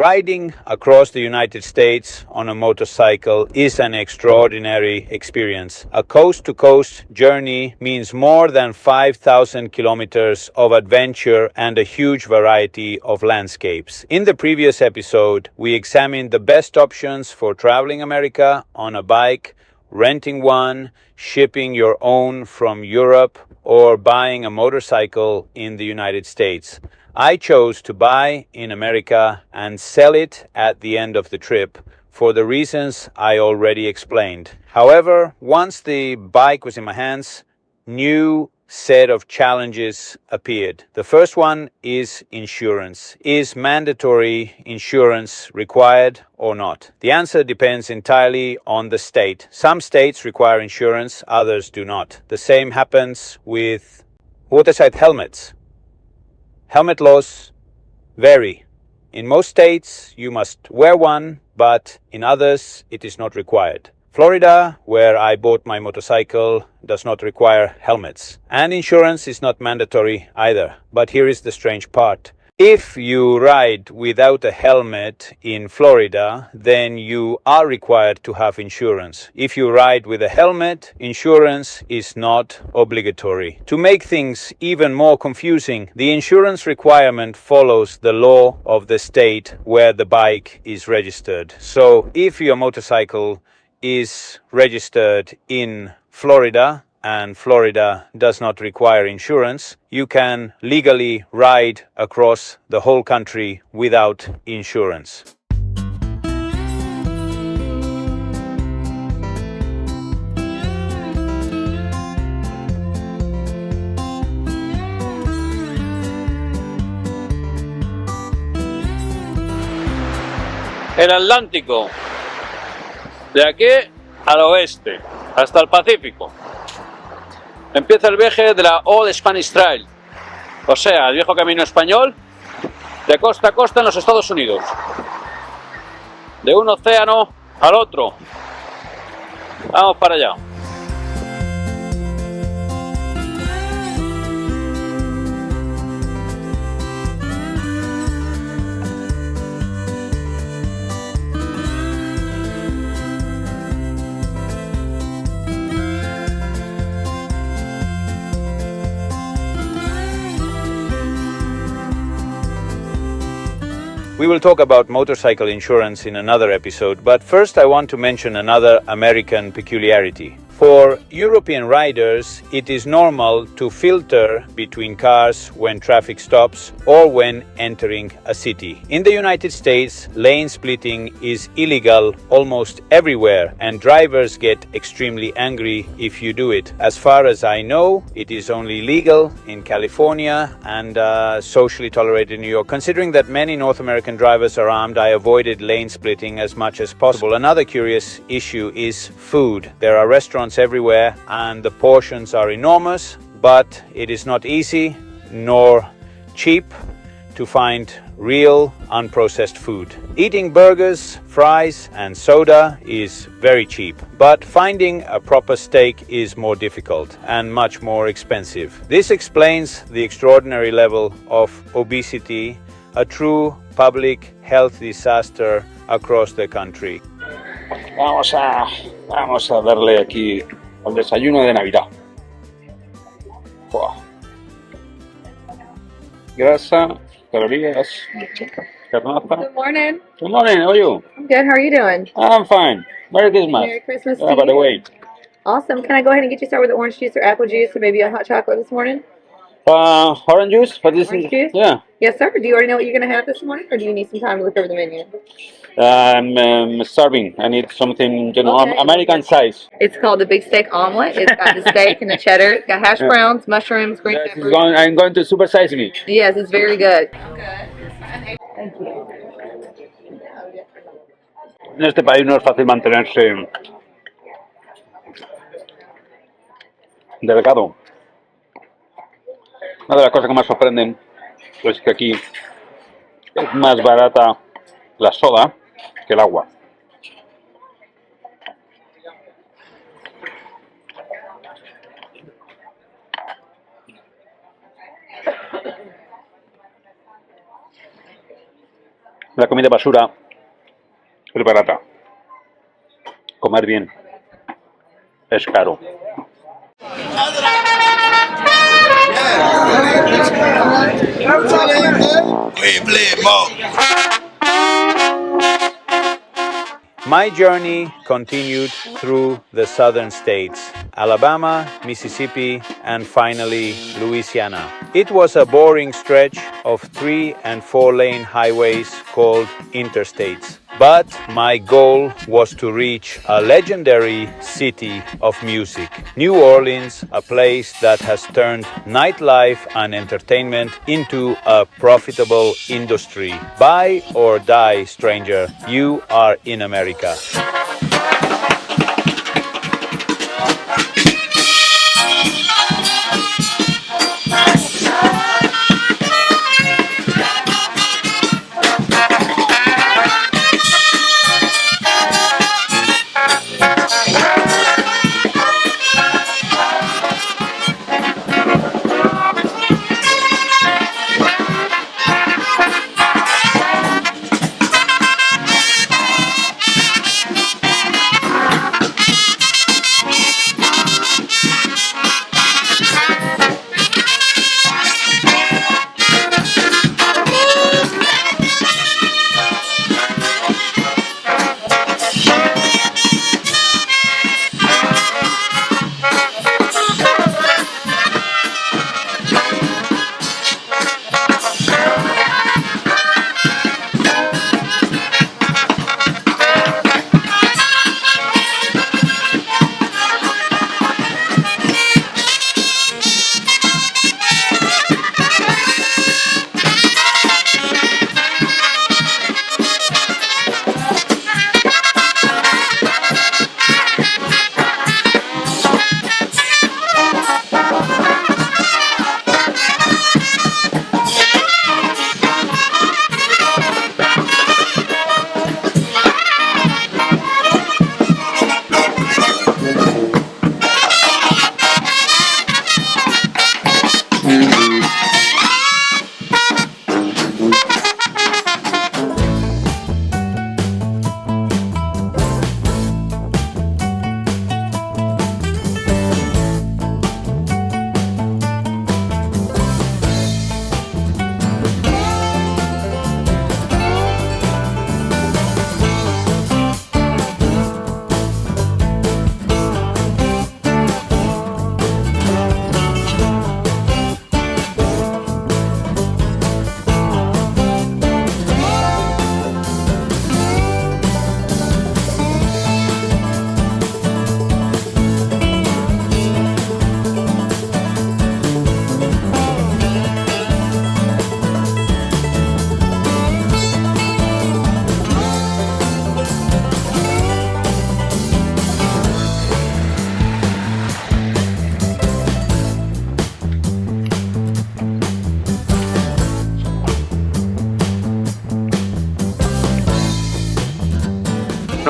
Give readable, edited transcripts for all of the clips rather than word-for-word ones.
Riding across the United States on a motorcycle is an extraordinary experience. A coast-to-coast journey means more than 5,000 kilometers of adventure and a huge variety of landscapes. In the previous episode, we examined the best options for traveling America on a bike, renting one, shipping your own from Europe, or buying a motorcycle in the United States. I chose to buy in America and sell it at the end of the trip for the reasons I already explained. However, once the bike was in my hands, new set of challenges appeared. The first one is insurance. Is mandatory insurance required or not? The answer depends entirely on the state. Some states require insurance, others do not. The same happens with waterside helmets. Helmet laws vary. In most states, you must wear one, but in others, it is not required. Florida, where I bought my motorcycle, does not require helmets. And insurance is not mandatory either. But here is the strange part. If you ride without a helmet in Florida, then you are required to have insurance. If you ride with a helmet, insurance is not obligatory. To make things even more confusing, the insurance requirement follows the law of the state where the bike is registered. So if your motorcycle is registered in Florida, and Florida does not require insurance, you can legally ride across the whole country without insurance. El Atlántico, de aquí al oeste, hasta el Pacífico. Empieza el viaje de la Old Spanish Trail, o sea, el viejo camino español, de costa a costa en los Estados Unidos. De un océano al otro. Vamos para allá. We will talk about motorcycle insurance in another episode, but first I want to mention another American peculiarity. For European riders, it is normal to filter between cars when traffic stops or when entering a city. In the United States, lane splitting is illegal almost everywhere, and drivers get extremely angry if you do it. As far as I know, it is only legal in California and socially tolerated in New York. Considering that many North American drivers are armed, I avoided lane splitting as much as possible. Another curious issue is food. There are restaurants everywhere and the portions are enormous, but it is not easy nor cheap to find real unprocessed food. Eating burgers, fries and soda is very cheap, but finding a proper steak is more difficult and much more expensive. This explains the extraordinary level of obesity, a true public health disaster across the country. Vamos a darle aquí al desayuno de Navidad. Buah. Grasa, calorías, carnaza. Good morning. Good morning, how are you? I'm good. How are you doing? I'm fine. Merry Christmas. Merry Christmas to By the you. way. Awesome. Can I go ahead and get you started with the orange juice or apple juice or maybe a hot chocolate this morning? Orange juice for this. Orange juice? Yeah. Yes, sir. Do you already know what you're going to have this morning or do you need some time to look over the menu? I'm starving. I need something, Okay. American size. It's called the big steak omelet. It's got the steak and the cheddar. It's got hash browns, mushrooms, green Yes, peppers. I'm going to supersize me. Yes, it's very good. Thank you. En este país no es fácil mantenerse delgado. Una de las cosas que más sorprenden es que aquí es más barata la soda que el agua. La comida basura es barata. Comer bien es caro. My journey continued through the southern states, Alabama, Mississippi, and finally Louisiana. It was a boring stretch of 3 and 4 lane highways called interstates. But my goal was to reach a legendary city of music, New Orleans, a place that has turned nightlife and entertainment into a profitable industry. Buy or die, stranger, you are in America.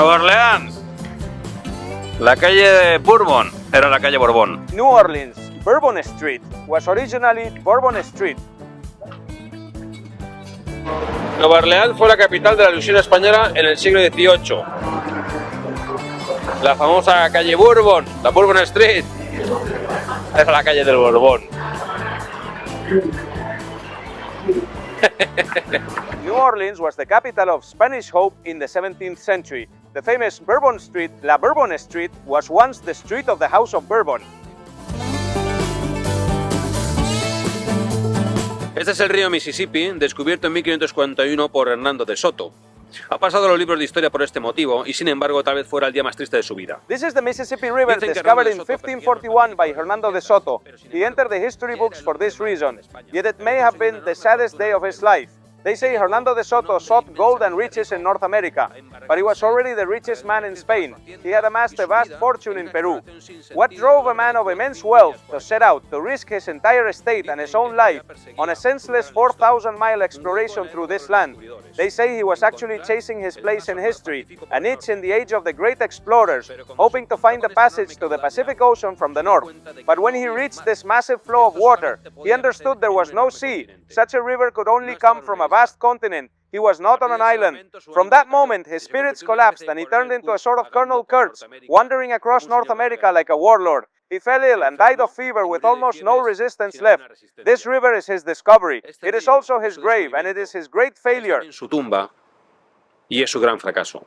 Nueva Orleans. La calle de Bourbon era la calle Borbón. New Orleans, Bourbon Street, was originally Bourbon Street. Nueva Orleans fue la capital de la Louisiana española en el siglo XVIII. La famosa calle Bourbon, la Bourbon Street, era la calle del Borbón. New Orleans was the capital of Spanish hope in the 17th century. The famous Bourbon Street, La Bourbon Street, was once the street of the House of Bourbon. Este es el río Mississippi, descubierto en 1541 por Hernando de Soto. Ha pasado los libros de historia por este motivo y sin embargo tal vez fuera el día más triste de su vida. This is the Mississippi River discovered in 1541 by Hernando de Soto. He entered the history books for this reason, yet it may have been the saddest day of his life. They say Hernando de Soto sought gold and riches in North America, but he was already the richest man in Spain. He had amassed a vast fortune in Peru. What drove a man of immense wealth to set out to risk his entire estate and his own life on a senseless 4,000-mile exploration through this land? They say he was actually chasing his place in history, a niche in the age of the great explorers, hoping to find a passage to the Pacific Ocean from the north. But when he reached this massive flow of water, he understood there was no sea. Such a river could only come from a vast continent, He was not on an island. From that moment, his spirits collapsed and he turned into a sort of Colonel Kurtz, wandering across North America like a warlord. He fell ill and died of fever with almost no resistance left. This river is his discovery. It is also his grave, and it is his great failure. En su tumba y es su gran fracaso.